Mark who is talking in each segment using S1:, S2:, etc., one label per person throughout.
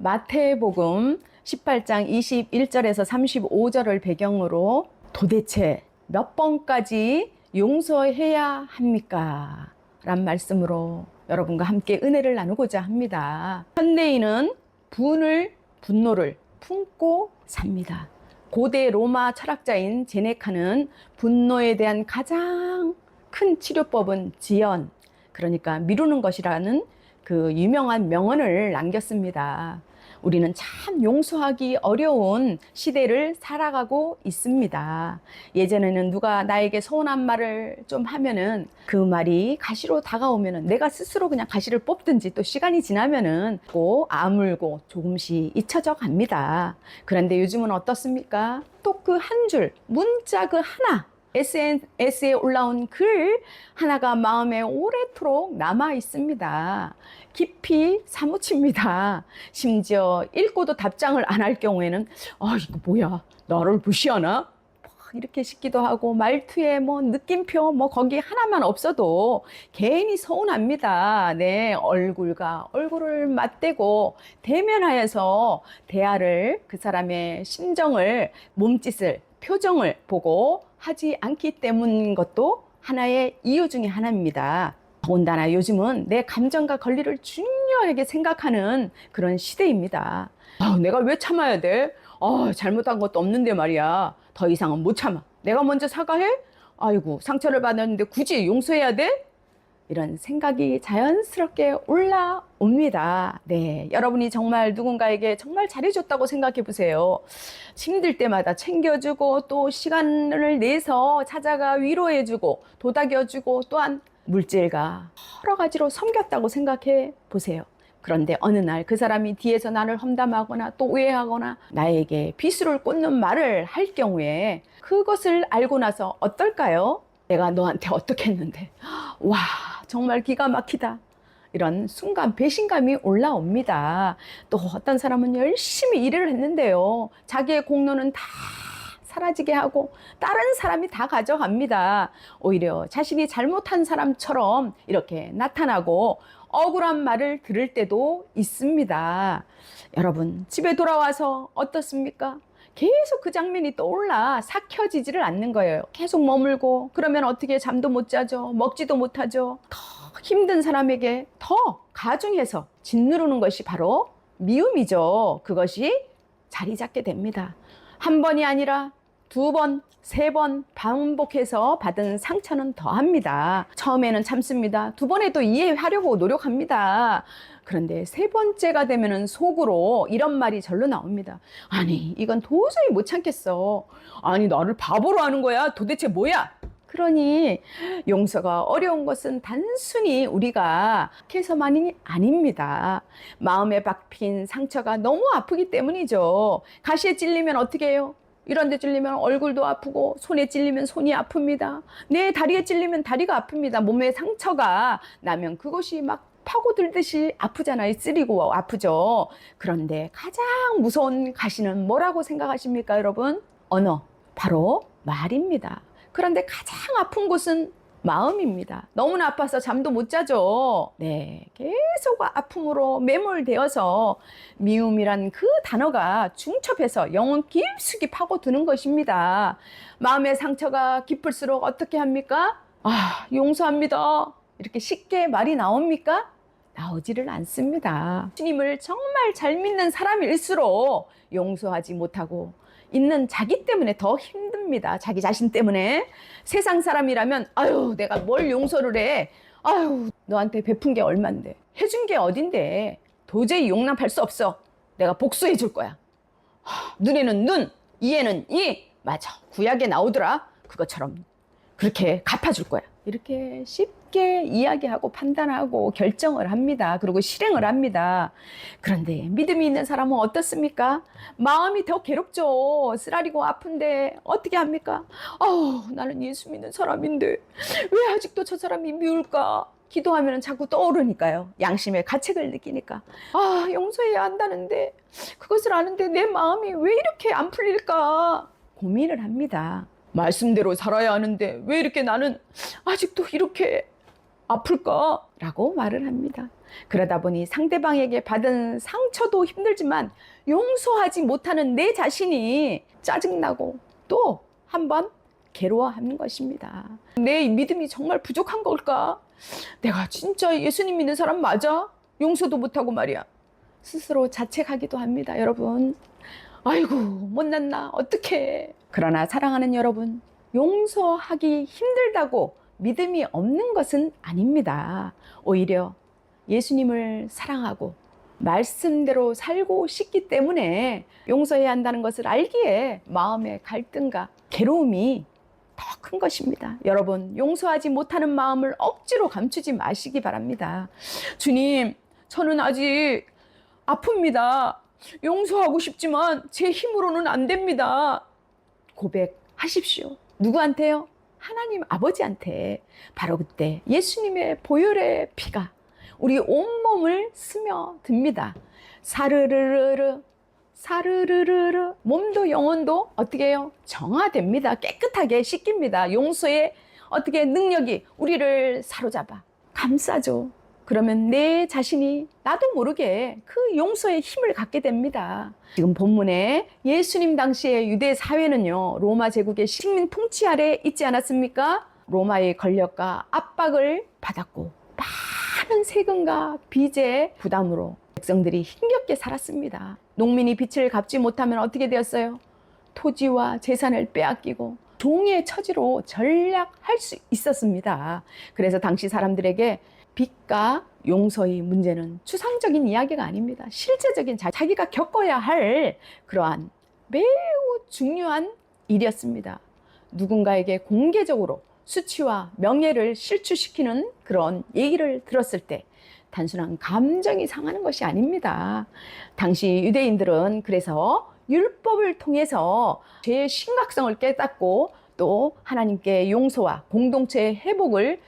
S1: 마태복음 18장 21절에서 35절을 배경으로 도대체 몇 번까지 용서해야 합니까? 란 말씀으로 여러분과 함께 은혜를 나누고자 합니다. 현대인은 분노를 품고 삽니다. 고대 로마 철학자인 제네카는 분노에 대한 가장 큰 치료법은 지연, 그러니까 미루는 것이라는 그 유명한 명언을 남겼습니다. 우리는 참 용서하기 어려운 시대를 살아가고 있습니다. 예전에는 누가 나에게 서운한 말을 좀 하면은 그 말이 가시로 다가오면은 내가 스스로 그냥 가시를 뽑든지, 또 시간이 지나면은 꼭 아물고 조금씩 잊혀져 갑니다. 그런데 요즘은 어떻습니까? 또 그 한 줄 문자 그 하나, SNS에 올라온 글 하나가 마음에 오래도록 남아 있습니다. 깊이 사무칩니다. 심지어 읽고도 답장을 안 할 경우에는 이거 뭐야, 나를 무시하나? 이렇게 싶기도 하고, 말투에 느낌표 거기 하나만 없어도 괜히 서운합니다. 네, 얼굴과 얼굴을 맞대고 대면하여서 대화를, 그 사람의 심정을, 몸짓을, 표정을 보고 하지 않기 때문인 것도 하나의 이유 중에 하나입니다. 더군다나 요즘은 내 감정과 권리를 중요하게 생각하는 그런 시대입니다. 내가 왜 참아야 돼? 잘못한 것도 없는데 말이야. 더 이상은 못 참아. 내가 먼저 사과해? 아이고, 상처를 받았는데 굳이 용서해야 돼? 이런 생각이 자연스럽게 올라옵니다. 네, 여러분이 정말 누군가에게 정말 잘해줬다고 생각해 보세요. 힘들 때마다 챙겨주고, 또 시간을 내서 찾아가 위로해주고 도닥여주고, 또한 물질과 여러 가지로 섬겼다고 생각해 보세요. 그런데 어느 날 그 사람이 뒤에서 나를 험담하거나 또 오해하거나 나에게 비수를 꽂는 말을 할 경우에 그것을 알고 나서 어떨까요? 내가 너한테 어떻게 했는데, 와, 정말 기가 막히다. 이런 순간 배신감이 올라옵니다. 또 어떤 사람은 열심히 일을 했는데요, 자기의 공로는 다 사라지게 하고 다른 사람이 다 가져갑니다. 오히려 자신이 잘못한 사람처럼 이렇게 나타나고 억울한 말을 들을 때도 있습니다. 여러분, 집에 돌아와서 어떻습니까? 계속 그 장면이 떠올라 삭혀지지를 않는 거예요. 계속 머물고, 그러면 어떻게 잠도 못 자죠. 먹지도 못하죠. 더 힘든 사람에게 더 가중해서 짓누르는 것이 바로 미움이죠. 그것이 자리 잡게 됩니다. 한 번이 아니라 두 번, 세 번 반복해서 받은 상처는 더합니다. 처음에는 참습니다. 두 번에도 이해하려고 노력합니다. 그런데 세 번째가 되면은 속으로 이런 말이 절로 나옵니다. 아니, 이건 도저히 못 참겠어. 아니, 나를 바보로 하는 거야? 도대체 뭐야? 그러니 용서가 어려운 것은 단순히 우리가 해서만이 아닙니다. 마음에 박힌 상처가 너무 아프기 때문이죠. 가시에 찔리면 어떻게 해요? 이런 데 찔리면 얼굴도 아프고, 손에 찔리면 손이 아픕니다. 내 다리에 찔리면 다리가 아픕니다. 몸에 상처가 나면 그것이 막 파고들듯이 아프잖아요. 쓰리고 아프죠. 그런데 가장 무서운 가시는 뭐라고 생각하십니까, 여러분? 언어, 바로 말입니다. 그런데 가장 아픈 곳은 마음입니다. 너무나 아파서 잠도 못 자죠. 네, 계속 아픔으로 매몰되어서 미움이란 그 단어가 중첩해서 영혼 깊숙이 파고드는 것입니다. 마음의 상처가 깊을수록 어떻게 합니까? 용서합니다. 이렇게 쉽게 말이 나옵니까? 나오지를 않습니다. 주님을 정말 잘 믿는 사람일수록 용서하지 못하고 있는 자기 때문에 더 힘듭니다. 자기 자신 때문에. 세상 사람이라면 내가 뭘 용서를 해. 너한테 베푼 게 얼만데, 해준 게 어딘데, 도저히 용납할 수 없어. 내가 복수해 줄 거야. 눈에는 눈, 이에는 이. 맞아, 구약에 나오더라. 그것처럼 그렇게 갚아줄 거야. 이렇게 쉽게 이야기하고 판단하고 결정을 합니다. 그리고 실행을 합니다. 그런데 믿음이 있는 사람은 어떻습니까? 마음이 더 괴롭죠. 쓰라리고 아픈데 어떻게 합니까? 나는 예수 믿는 사람인데 왜 아직도 저 사람이 미울까? 기도하면 자꾸 떠오르니까요. 양심의 가책을 느끼니까. 용서해야 한다는데, 그것을 아는데 내 마음이 왜 이렇게 안 풀릴까? 고민을 합니다. 말씀대로 살아야 하는데 왜 이렇게 나는 아직도 이렇게 아플까? 라고 말을 합니다. 그러다 보니 상대방에게 받은 상처도 힘들지만 용서하지 못하는 내 자신이 짜증나고 또 한번 괴로워하는 것입니다. 내 믿음이 정말 부족한 걸까? 내가 진짜 예수님 믿는 사람 맞아? 용서도 못하고 말이야. 스스로 자책하기도 합니다, 여러분. 아이고, 못났나? 어떡해. 그러나 사랑하는 여러분, 용서하기 힘들다고 믿음이 없는 것은 아닙니다. 오히려 예수님을 사랑하고 말씀대로 살고 싶기 때문에 용서해야 한다는 것을 알기에 마음의 갈등과 괴로움이 더 큰 것입니다. 여러분, 용서하지 못하는 마음을 억지로 감추지 마시기 바랍니다. 주님, 저는 아직 아픕니다. 용서하고 싶지만 제 힘으로는 안 됩니다. 고백하십시오. 누구한테요? 하나님 아버지한테. 바로 그때 예수님의 보혈의 피가 우리 온몸을 스며듭니다. 사르르르르 사르르르르 몸도 영혼도 어떻게 해요? 정화됩니다. 깨끗하게 씻깁니다. 용서의 어떻게 능력이 우리를 사로잡아 감싸죠. 그러면 내 자신이 나도 모르게 그 용서의 힘을 갖게 됩니다. 지금 본문에 예수님 당시의 유대 사회는요, 로마 제국의 식민 통치 아래 있지 않았습니까? 로마의 권력과 압박을 받았고 많은 세금과 빚의 부담으로 백성들이 힘겹게 살았습니다. 농민이 빚을 갚지 못하면 어떻게 되었어요? 토지와 재산을 빼앗기고 종의 처지로 전락할 수 있었습니다. 그래서 당시 사람들에게 빚과 용서의 문제는 추상적인 이야기가 아닙니다. 실제적인 자기가 겪어야 할 그러한 매우 중요한 일이었습니다. 누군가에게 공개적으로 수치와 명예를 실추시키는 그런 얘기를 들었을 때 단순한 감정이 상하는 것이 아닙니다. 당시 유대인들은 그래서 율법을 통해서 죄의 심각성을 깨닫고 또 하나님께 용서와 공동체의 회복을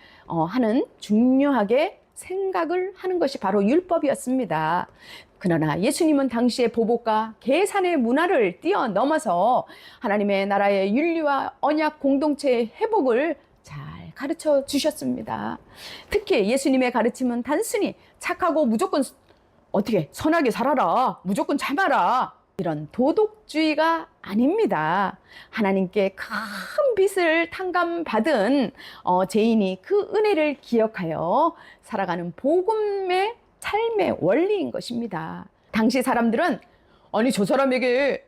S1: 하는 중요하게 생각을 하는 것이 바로 율법이었습니다. 그러나 예수님은 당시의 보복과 계산의 문화를 뛰어넘어서 하나님의 나라의 윤리와 언약 공동체의 회복을 잘 가르쳐 주셨습니다. 특히 예수님의 가르침은 단순히 착하고 무조건 어떻게 선하게 살아라, 무조건 참아라, 이런 도덕주의가 아닙니다. 하나님께 큰 빚을 탕감받은 죄인이 그 은혜를 기억하여 살아가는 복음의 삶의 원리인 것입니다. 당시 사람들은 아니 저 사람에게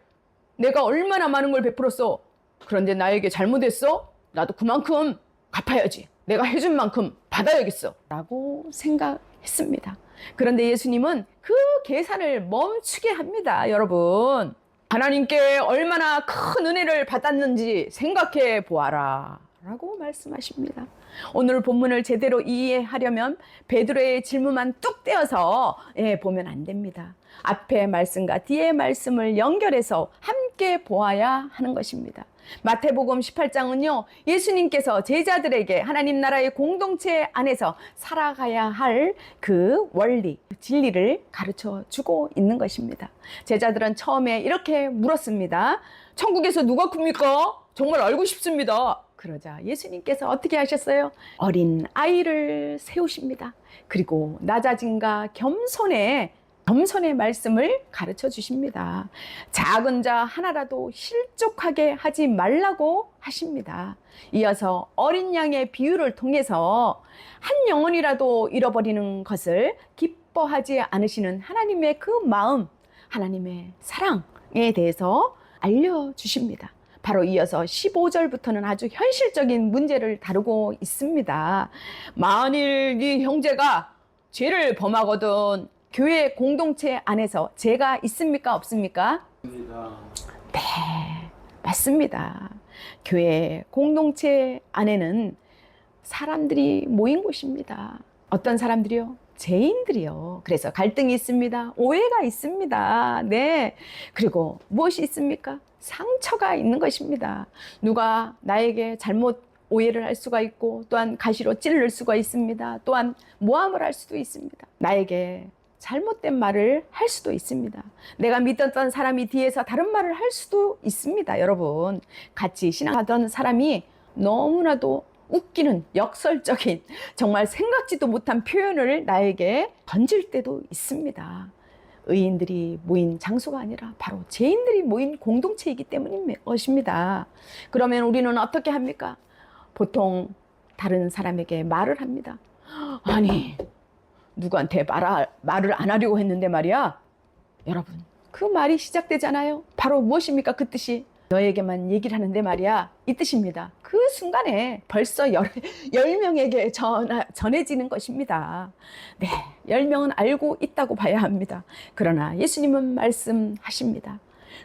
S1: 내가 얼마나 많은 걸 베풀었어. 그런데 나에게 잘못했어? 나도 그만큼 갚아야지. 내가 해준 만큼 받아야겠어. 라고 생각했습니다. 그런데 예수님은 그 계산을 멈추게 합니다. 여러분, 하나님께 얼마나 큰 은혜를 받았는지 생각해 보아라 라고 말씀하십니다. 오늘 본문을 제대로 이해하려면 베드로의 질문만 뚝 떼어서 보면 안 됩니다. 앞의 말씀과 뒤의 말씀을 연결해서 함께 보아야 하는 것입니다. 마태복음 18장은요, 예수님께서 제자들에게 하나님 나라의 공동체 안에서 살아가야 할 그 원리, 진리를 가르쳐 주고 있는 것입니다. 제자들은 처음에 이렇게 물었습니다. 천국에서 누가 큽니까? 정말 알고 싶습니다. 그러자 예수님께서 어떻게 하셨어요? 어린 아이를 세우십니다. 그리고 낮아짐과 겸손의 말씀을 가르쳐 주십니다. 작은 자 하나라도 실족하게 하지 말라고 하십니다. 이어서 어린 양의 비유를 통해서 한 영혼이라도 잃어버리는 것을 기뻐하지 않으시는 하나님의 그 마음, 하나님의 사랑에 대해서 알려주십니다. 바로 이어서 15절부터는 아주 현실적인 문제를 다루고 있습니다. 만일 네 형제가 죄를 범하거든 교회 공동체 안에서 죄가 있습니까? 없습니까? 네, 맞습니다. 교회 공동체 안에는 사람들이 모인 곳입니다. 어떤 사람들이요? 죄인들이요. 그래서 갈등이 있습니다. 오해가 있습니다. 네. 그리고 무엇이 있습니까? 상처가 있는 것입니다. 누가 나에게 잘못 오해를 할 수가 있고 또한 가시로 찌를 수가 있습니다. 또한 모함을 할 수도 있습니다. 나에게 잘못된 말을 할 수도 있습니다. 내가 믿었던 사람이 뒤에서 다른 말을 할 수도 있습니다. 여러분, 같이 신앙하던 사람이 너무나도 웃기는 역설적인 정말 생각지도 못한 표현을 나에게 던질 때도 있습니다. 의인들이 모인 장소가 아니라 바로 죄인들이 모인 공동체이기 때문인 것입니다. 그러면 우리는 어떻게 합니까? 보통 다른 사람에게 말을 합니다. 아니, 누구한테 말을 안 하려고 했는데 말이야. 여러분, 그 말이 시작되잖아요. 바로 무엇입니까? 그 뜻이 너에게만 얘기를 하는데 말이야, 이 뜻입니다. 그 순간에 벌써 10명에게 전해지는 것입니다. 네, 10명은 알고 있다고 봐야 합니다. 그러나 예수님은 말씀하십니다.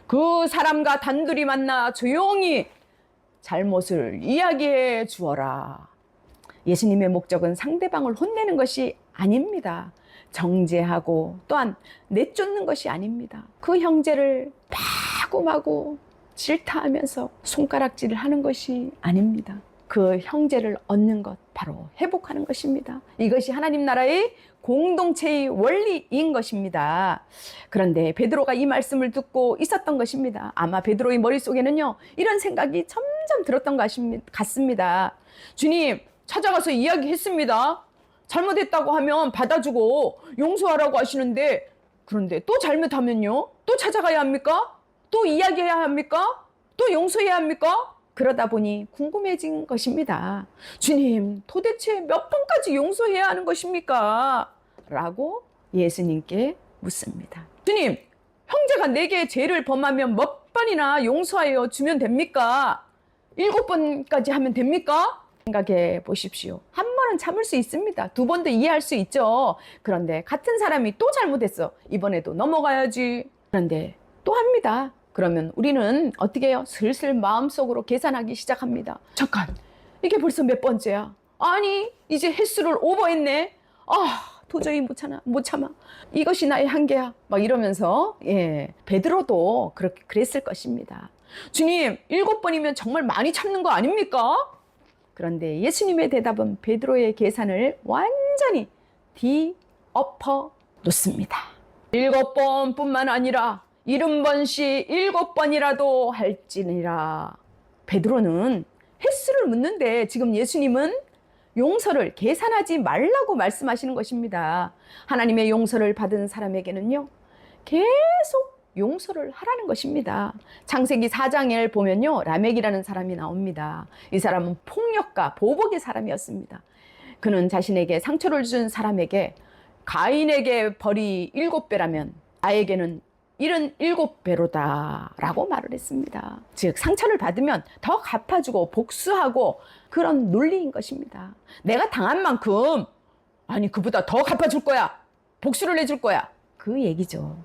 S1: 그 사람과 단둘이 만나 조용히 잘못을 이야기해 주어라. 예수님의 목적은 상대방을 혼내는 것이 아닙니다. 정죄하고 또한 내쫓는 것이 아닙니다. 그 형제를 마구마구 질타하면서 손가락질을 하는 것이 아닙니다. 그 형제를 얻는 것, 바로 회복하는 것입니다. 이것이 하나님 나라의 공동체의 원리인 것입니다. 그런데 베드로가 이 말씀을 듣고 있었던 것입니다. 아마 베드로의 머릿속에는요, 이런 생각이 점점 들었던 것 같습니다. 주님, 찾아가서 이야기했습니다. 잘못했다고 하면 받아주고 용서하라고 하시는데, 그런데 또 잘못하면요? 또 찾아가야 합니까? 또 이야기해야 합니까? 또 용서해야 합니까? 그러다 보니 궁금해진 것입니다. 주님, 도대체 몇 번까지 용서해야 하는 것입니까? 라고 예수님께 묻습니다. 주님, 형제가 내게 죄를 범하면 몇 번이나 용서하여 주면 됩니까? 7번까지 하면 됩니까? 생각해 보십시오. 한 번은 참을 수 있습니다. 2번도 이해할 수 있죠. 그런데 같은 사람이 또 잘못했어. 이번에도 넘어가야지. 그런데 또 합니다. 그러면 우리는 어떻게 해요? 슬슬 마음속으로 계산하기 시작합니다. 잠깐, 이게 벌써 몇 번째야? 아니, 이제 횟수를 오버했네. 도저히 못 참아. 이것이 나의 한계야. 막 이러면서, 베드로도 그랬을 것입니다. 주님, 7번이면 정말 많이 참는 거 아닙니까? 그런데 예수님의 대답은 베드로의 계산을 완전히 뒤엎어 놓습니다. 7번뿐만 아니라 70번씩 7번이라도 할지니라. 베드로는 횟수를 묻는데 지금 예수님은 용서를 계산하지 말라고 말씀하시는 것입니다. 하나님의 용서를 받은 사람에게는요, 계속 용서를 하라는 것입니다. 창세기 4장에 보면요, 라멕이라는 사람이 나옵니다. 이 사람은 폭력과 보복의 사람이었습니다. 그는 자신에게 상처를 준 사람에게 가인에게 벌이 7배라면 나에게는 77배로다 라고 말을 했습니다. 즉 상처를 받으면 더 갚아주고 복수하고 그런 논리인 것입니다. 내가 당한 만큼 그보다 더 갚아줄 거야. 복수를 해줄 거야. 그 얘기죠.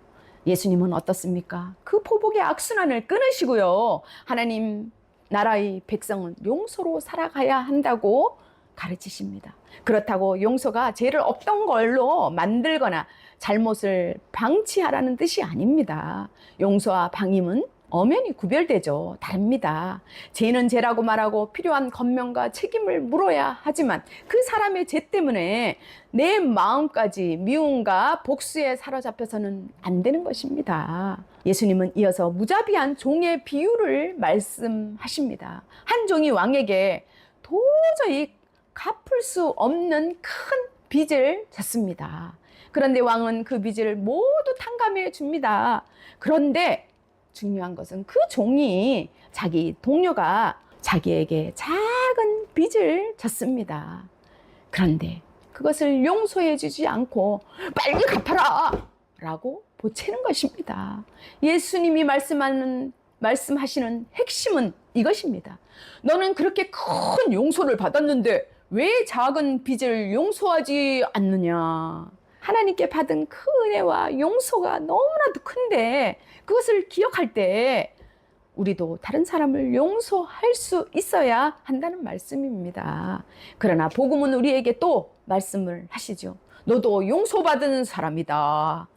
S1: 예수님은 어떻습니까? 그 보복의 악순환을 끊으시고요, 하나님 나라의 백성은 용서로 살아가야 한다고 가르치십니다. 그렇다고 용서가 죄를 없던 걸로 만들거나 잘못을 방치하라는 뜻이 아닙니다. 용서와 방임은 엄연히 구별되죠. 다릅니다. 죄는 죄라고 말하고 필요한 권면과 책임을 물어야 하지만 그 사람의 죄 때문에 내 마음까지 미움과 복수에 사로잡혀서는 안 되는 것입니다. 예수님은 이어서 무자비한 종의 비유를 말씀하십니다. 한 종이 왕에게 도저히 갚을 수 없는 큰 빚을 졌습니다. 그런데 왕은 그 빚을 모두 탕감해 줍니다. 그런데 중요한 것은 그 종이, 자기 동료가 자기에게 작은 빚을 졌습니다. 그런데 그것을 용서해 주지 않고 빨리 갚아라 라고 보채는 것입니다. 예수님이 말씀하시는 핵심은 이것입니다. 너는 그렇게 큰 용서를 받았는데 왜 작은 빚을 용서하지 않느냐? 하나님께 받은 그 은혜와 용서가 너무나도 큰데 그것을 기억할 때 우리도 다른 사람을 용서할 수 있어야 한다는 말씀입니다. 그러나 복음은 우리에게 또 말씀을 하시죠. 너도 용서받은 사람이다.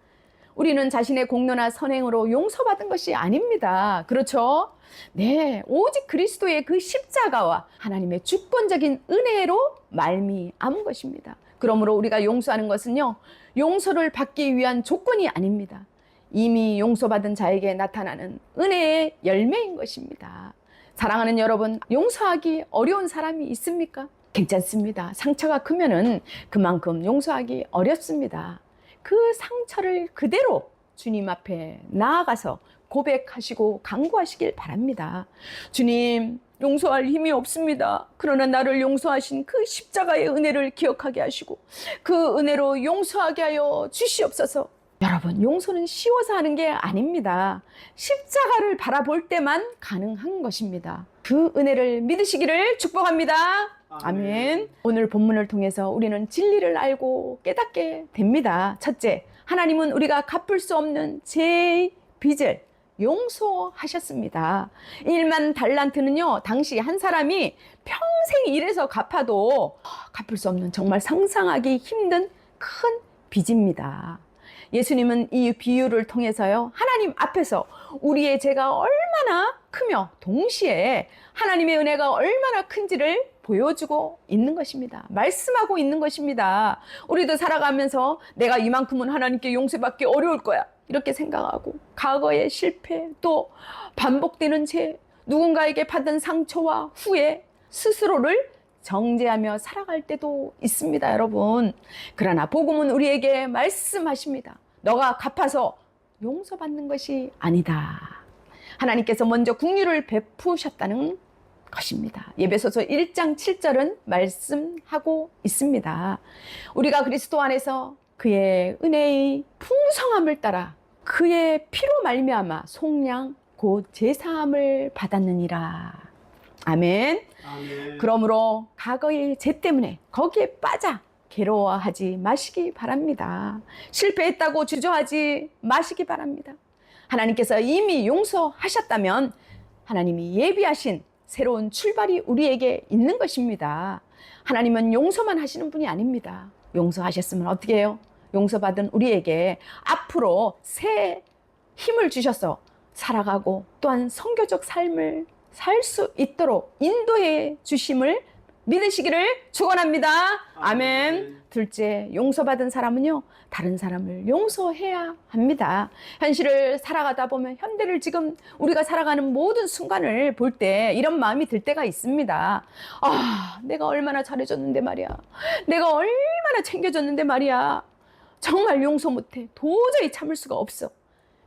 S1: 우리는 자신의 공로나 선행으로 용서받은 것이 아닙니다. 그렇죠? 네, 오직 그리스도의 그 십자가와 하나님의 주권적인 은혜로 말미암은 것입니다. 그러므로 우리가 용서하는 것은요, 용서를 받기 위한 조건이 아닙니다. 이미 용서받은 자에게 나타나는 은혜의 열매인 것입니다. 사랑하는 여러분, 용서하기 어려운 사람이 있습니까? 괜찮습니다. 상처가 크면은 그만큼 용서하기 어렵습니다. 그 상처를 그대로 주님 앞에 나아가서 고백하시고 간구하시길 바랍니다. 주님, 용서할 힘이 없습니다. 그러나 나를 용서하신 그 십자가의 은혜를 기억하게 하시고 그 은혜로 용서하게 하여 주시옵소서. 여러분, 용서는 쉬워서 하는 게 아닙니다. 십자가를 바라볼 때만 가능한 것입니다. 그 은혜를 믿으시기를 축복합니다. 아멘. 오늘 본문을 통해서 우리는 진리를 알고 깨닫게 됩니다. 첫째, 하나님은 우리가 갚을 수 없는 제 빚을 용서하셨습니다. 1만 달란트는요, 당시 한 사람이 평생 일해서 갚아도 갚을 수 없는 정말 상상하기 힘든 큰 빚입니다. 예수님은 이 비유를 통해서요, 하나님 앞에서 우리의 죄가 얼마나 크며 동시에 하나님의 은혜가 얼마나 큰지를 보여주고 있는 것입니다. 말씀하고 있는 것입니다. 우리도 살아가면서 내가 이만큼은 하나님께 용서받기 어려울 거야, 이렇게 생각하고 과거의 실패, 또 반복되는 죄, 누군가에게 받은 상처와 후회, 스스로를 정죄하며 살아갈 때도 있습니다, 여러분. 그러나 복음은 우리에게 말씀하십니다. 너가 갚아서 용서받는 것이 아니다. 하나님께서 먼저 긍휼을 베푸셨다는 것입니다. 에베소서 1장 7절은 말씀하고 있습니다. 우리가 그리스도 안에서 그의 은혜의 풍성함을 따라 그의 피로 말미암아 속량 곧 제사함을 받았느니라. 아멘.
S2: 아멘.
S1: 그러므로 과거의 죄 때문에 거기에 빠져 괴로워하지 마시기 바랍니다. 실패했다고 주저하지 마시기 바랍니다. 하나님께서 이미 용서하셨다면 하나님이 예비하신 새로운 출발이 우리에게 있는 것입니다. 하나님은 용서만 하시는 분이 아닙니다. 용서하셨으면 어떻게 해요? 용서받은 우리에게 앞으로 새 힘을 주셔서 살아가고 또한 선교적 삶을 살 수 있도록 인도해 주심을 믿으시기를 축원합니다. 아멘. 둘째, 용서받은 사람은요, 다른 사람을 용서해야 합니다. 현실을 살아가다 보면 현대를 지금 우리가 살아가는 모든 순간을 볼 때 이런 마음이 들 때가 있습니다. 아, 내가 얼마나 잘해줬는데 말이야. 내가 얼마나 챙겨줬는데 말이야. 정말 용서 못해. 도저히 참을 수가 없어.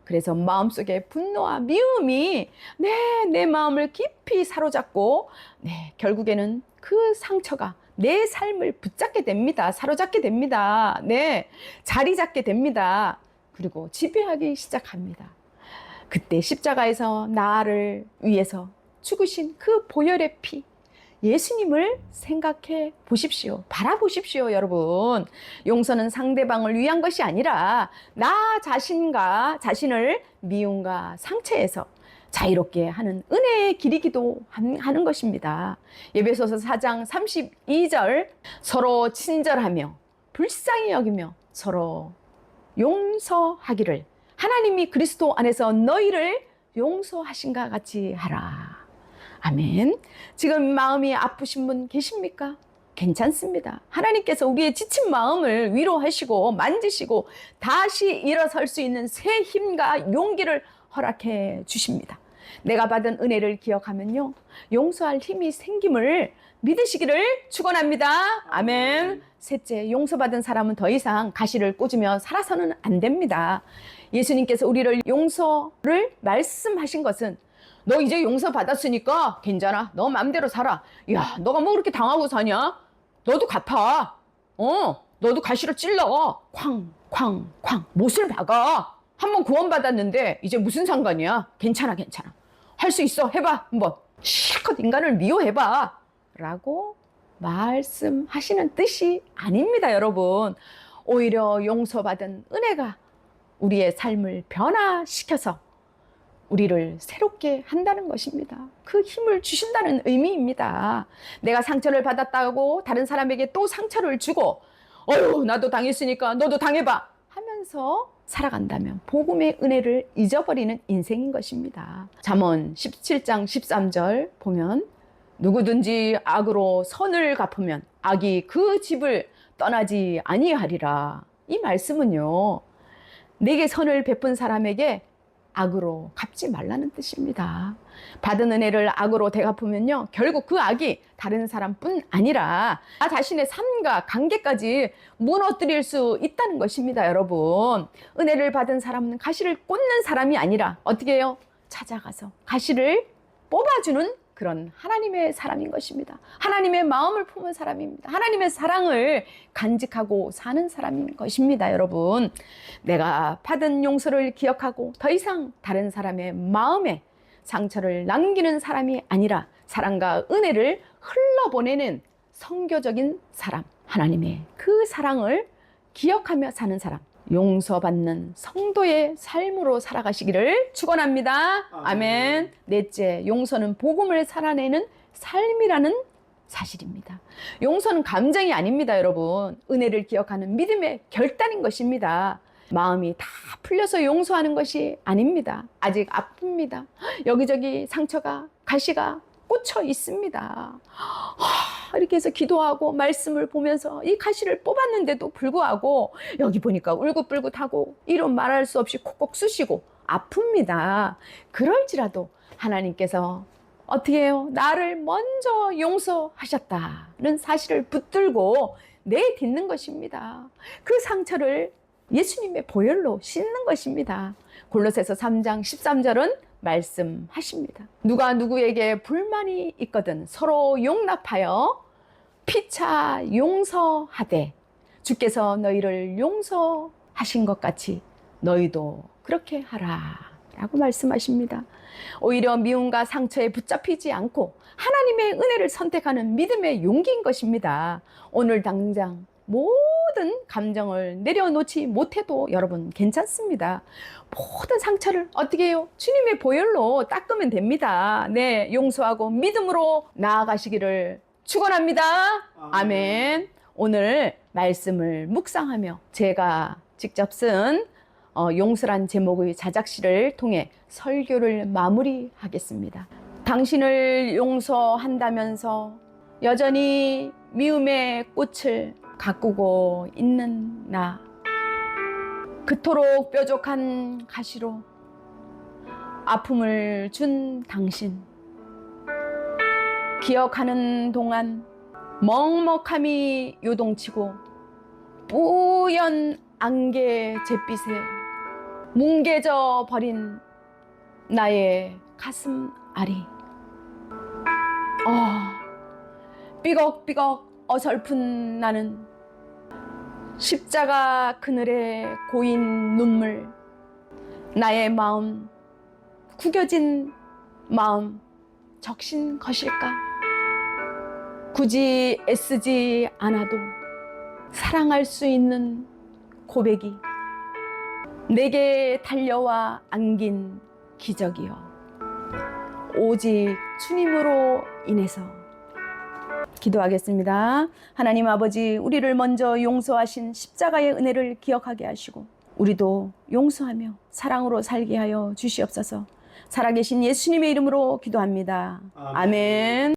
S1: 그래서 마음속에 분노와 미움이 내 마음을 깊이 사로잡고 결국에는 그 상처가 내 삶을 붙잡게 됩니다. 사로잡게 됩니다. 자리 잡게 됩니다. 그리고 지배하기 시작합니다. 그때 십자가에서 나를 위해서 죽으신 그 보혈의 피, 예수님을 생각해 보십시오. 바라보십시오, 여러분. 용서는 상대방을 위한 것이 아니라 나 자신을 미움과 상처에서 자유롭게 하는 은혜의 길이기도 하는 것입니다. 에베소서 4장 32절, 서로 친절하며 불쌍히 여기며 서로 용서하기를 하나님이 그리스도 안에서 너희를 용서하신가 같이 하라. 아멘. 지금 마음이 아프신 분 계십니까? 괜찮습니다. 하나님께서 우리의 지친 마음을 위로하시고 만지시고 다시 일어설 수 있는 새 힘과 용기를 허락해 주십니다. 내가 받은 은혜를 기억하면요, 용서할 힘이 생김을 믿으시기를 축원합니다. 아멘. 셋째, 용서받은 사람은 더 이상 가시를 꽂으며 살아서는 안 됩니다. 예수님께서 우리를 용서를 말씀하신 것은 너 이제 용서받았으니까 괜찮아. 너 마음대로 살아. 야, 너가 뭐 그렇게 당하고 사냐? 너도 갚아. 너도 가시로 찔러. 쾅. 못을 박아. 한번 구원받았는데 이제 무슨 상관이야? 괜찮아. 할 수 있어. 해봐. 한번. 실컷 인간을 미워해봐. 라고 말씀하시는 뜻이 아닙니다, 여러분. 오히려 용서받은 은혜가 우리의 삶을 변화시켜서 우리를 새롭게 한다는 것입니다. 그 힘을 주신다는 의미입니다. 내가 상처를 받았다고 다른 사람에게 또 상처를 주고 나도 당했으니까 너도 당해봐 하면서 살아간다면 복음의 은혜를 잊어버리는 인생인 것입니다. 잠언 17장 13절 보면 누구든지 악으로 선을 갚으면 악이 그 집을 떠나지 아니하리라. 이 말씀은요, 내게 선을 베푼 사람에게 악으로 갚지 말라는 뜻입니다. 받은 은혜를 악으로 되갚으면요, 결국 그 악이 다른 사람뿐 아니라 나 자신의 삶과 관계까지 무너뜨릴 수 있다는 것입니다. 여러분, 은혜를 받은 사람은 가시를 꽂는 사람이 아니라 어떻게 해요? 찾아가서 가시를 뽑아주는 그런 하나님의 사람인 것입니다. 하나님의 마음을 품은 사람입니다. 하나님의 사랑을 간직하고 사는 사람인 것입니다. 여러분, 내가 받은 용서를 기억하고 더 이상 다른 사람의 마음에 상처를 남기는 사람이 아니라 사랑과 은혜를 흘러보내는 성교적인 사람, 하나님의 그 사랑을 기억하며 사는 사람, 용서받는 성도의 삶으로 살아가시기를 축원합니다. 아멘. 넷째, 용서는 복음을 살아내는 삶이라는 사실입니다. 용서는 감정이 아닙니다, 여러분. 은혜를 기억하는 믿음의 결단인 것입니다. 마음이 다 풀려서 용서하는 것이 아닙니다. 아직 아픕니다. 여기저기 상처가, 가시가 꽂혀 있습니다. 이렇게 해서 기도하고 말씀을 보면서 이 가시를 뽑았는데도 불구하고 여기 보니까 울긋불긋하고 이런 말할 수 없이 콕콕 쑤시고 아픕니다. 그럴지라도 하나님께서 어떻게 해요? 나를 먼저 용서하셨다는 사실을 붙들고 내딛는 것입니다. 그 상처를 예수님의 보혈로 씻는 것입니다. 골로새서 3장 13절은 말씀하십니다. 누가 누구에게 불만이 있거든 서로 용납하여 피차 용서하되 주께서 너희를 용서하신 것 같이 너희도 그렇게 하라 라고 말씀하십니다. 오히려 미움과 상처에 붙잡히지 않고 하나님의 은혜를 선택하는 믿음의 용기인 것입니다. 오늘 당장 모든 감정을 내려놓지 못해도 여러분 괜찮습니다. 모든 상처를 어떻게 해요? 주님의 보혈로 닦으면 됩니다. 네, 용서하고 믿음으로 나아가시기를 축원합니다. 아멘. 오늘 말씀을 묵상하며 제가 직접 쓴 용서란 제목의 자작시를 통해 설교를 마무리하겠습니다. 당신을 용서한다면서 여전히 미움의 꽃을 가꾸고 있는 나, 그토록 뾰족한 가시로 아픔을 준 당신, 기억하는 동안 먹먹함이 요동치고 뿌연 안개 잿빛에 뭉개져 버린 나의 가슴 아리, 삐걱삐걱 어설픈 나는 십자가 그늘에 고인 눈물, 나의 마음, 구겨진 마음 적신 것일까? 굳이 애쓰지 않아도 사랑할 수 있는 고백이 내게 달려와 안긴 기적이여, 오직 주님으로 인해서. 기도하겠습니다. 하나님 아버지, 우리를 먼저 용서하신 십자가의 은혜를 기억하게 하시고 우리도 용서하며 사랑으로 살게 하여 주시옵소서. 살아계신 예수님의 이름으로 기도합니다. 아멘.